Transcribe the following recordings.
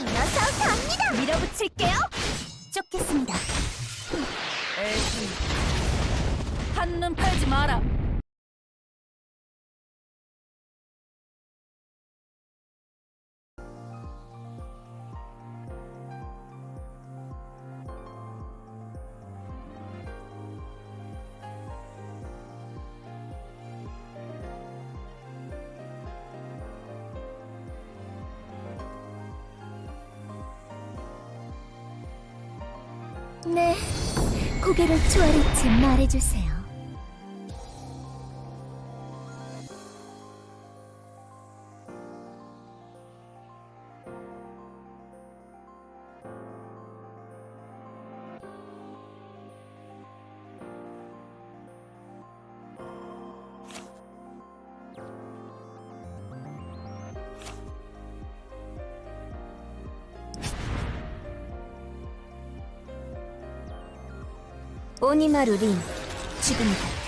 이어서 갑니다. 밀어붙일게요. 쫓겠습니다. 에이, 한눈 팔지 마라. 네, 고개를 조아리지 말해주세요. 오니마루 린, 지금이 같아.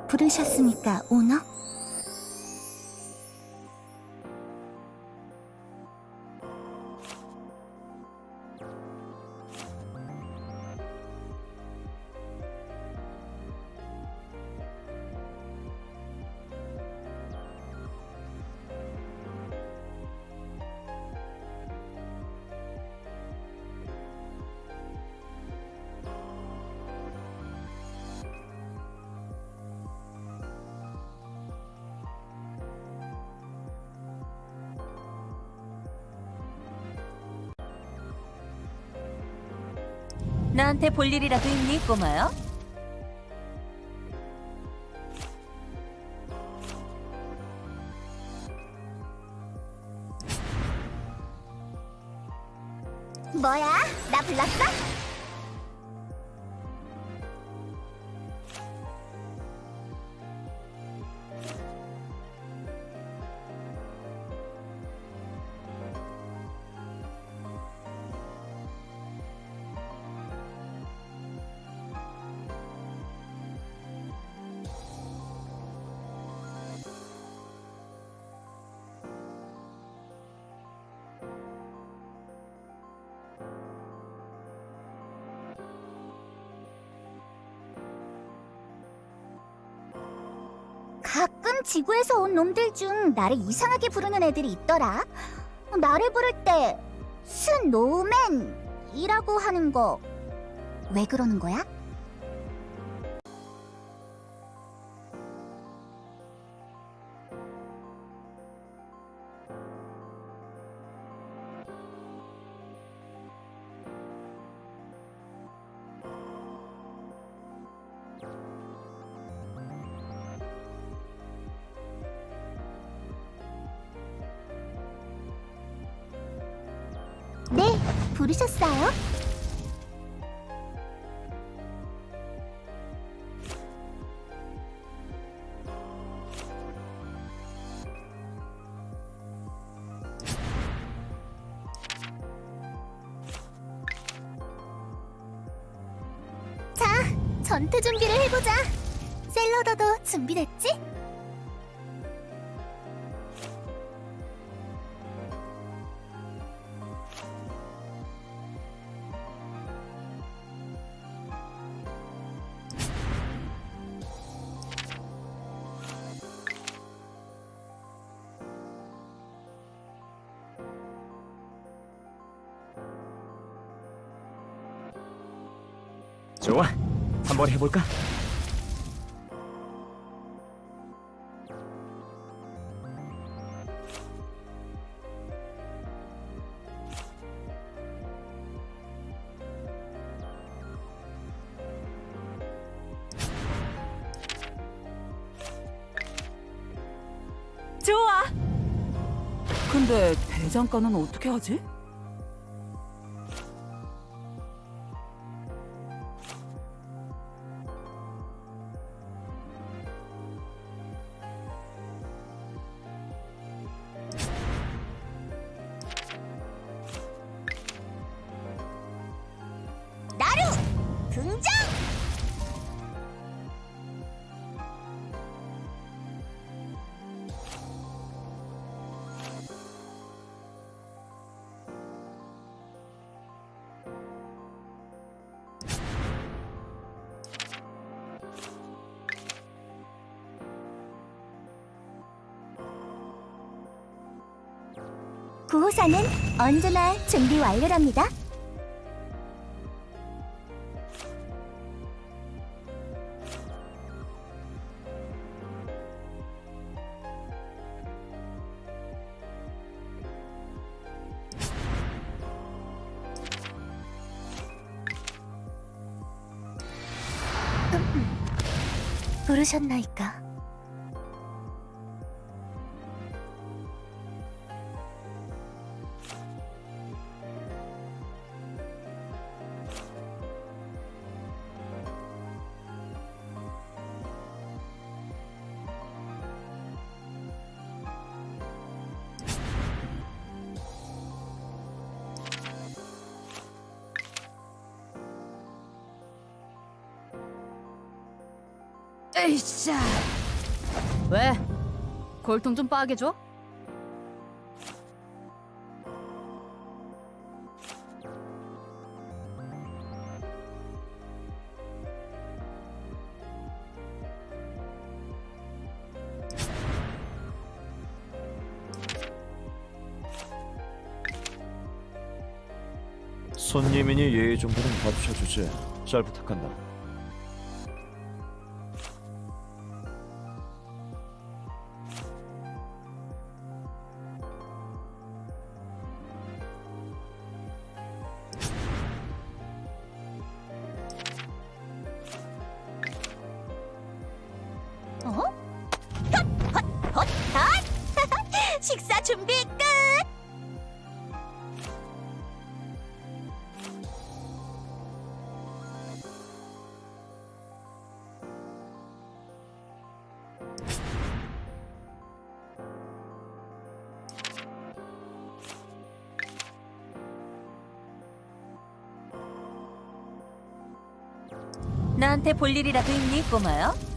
부르셨으니까 오너? 나한테 볼 일이라도 있니, 꼬마야? 뭐야? 나 불렀어? 가끔 지구에서 온 놈들 중 나를 이상하게 부르는 애들이 있더라. 나를 부를 때 스노우맨이라고 하는 거 왜 그러는 거야? 네, 부르셨어요? 자, 전투 준비를 해보자. 샐러더도 준비됐지? 좋아, 한번 해볼까? 좋아. 근데 대장간은 어떻게 하지? 나루 등장! 구호사는 언제나 준비 완료랍니다. 부르셨나이까? 에이샤. 왜? 골통 좀 빠게 줘? 손님이니 예의 정도는 갖춰주지. 잘 부탁한다. 어? 헛! 헛! 헛! 헛! 식사 준비 끝! 나한테 볼 일이라도 있니, 꼬마야?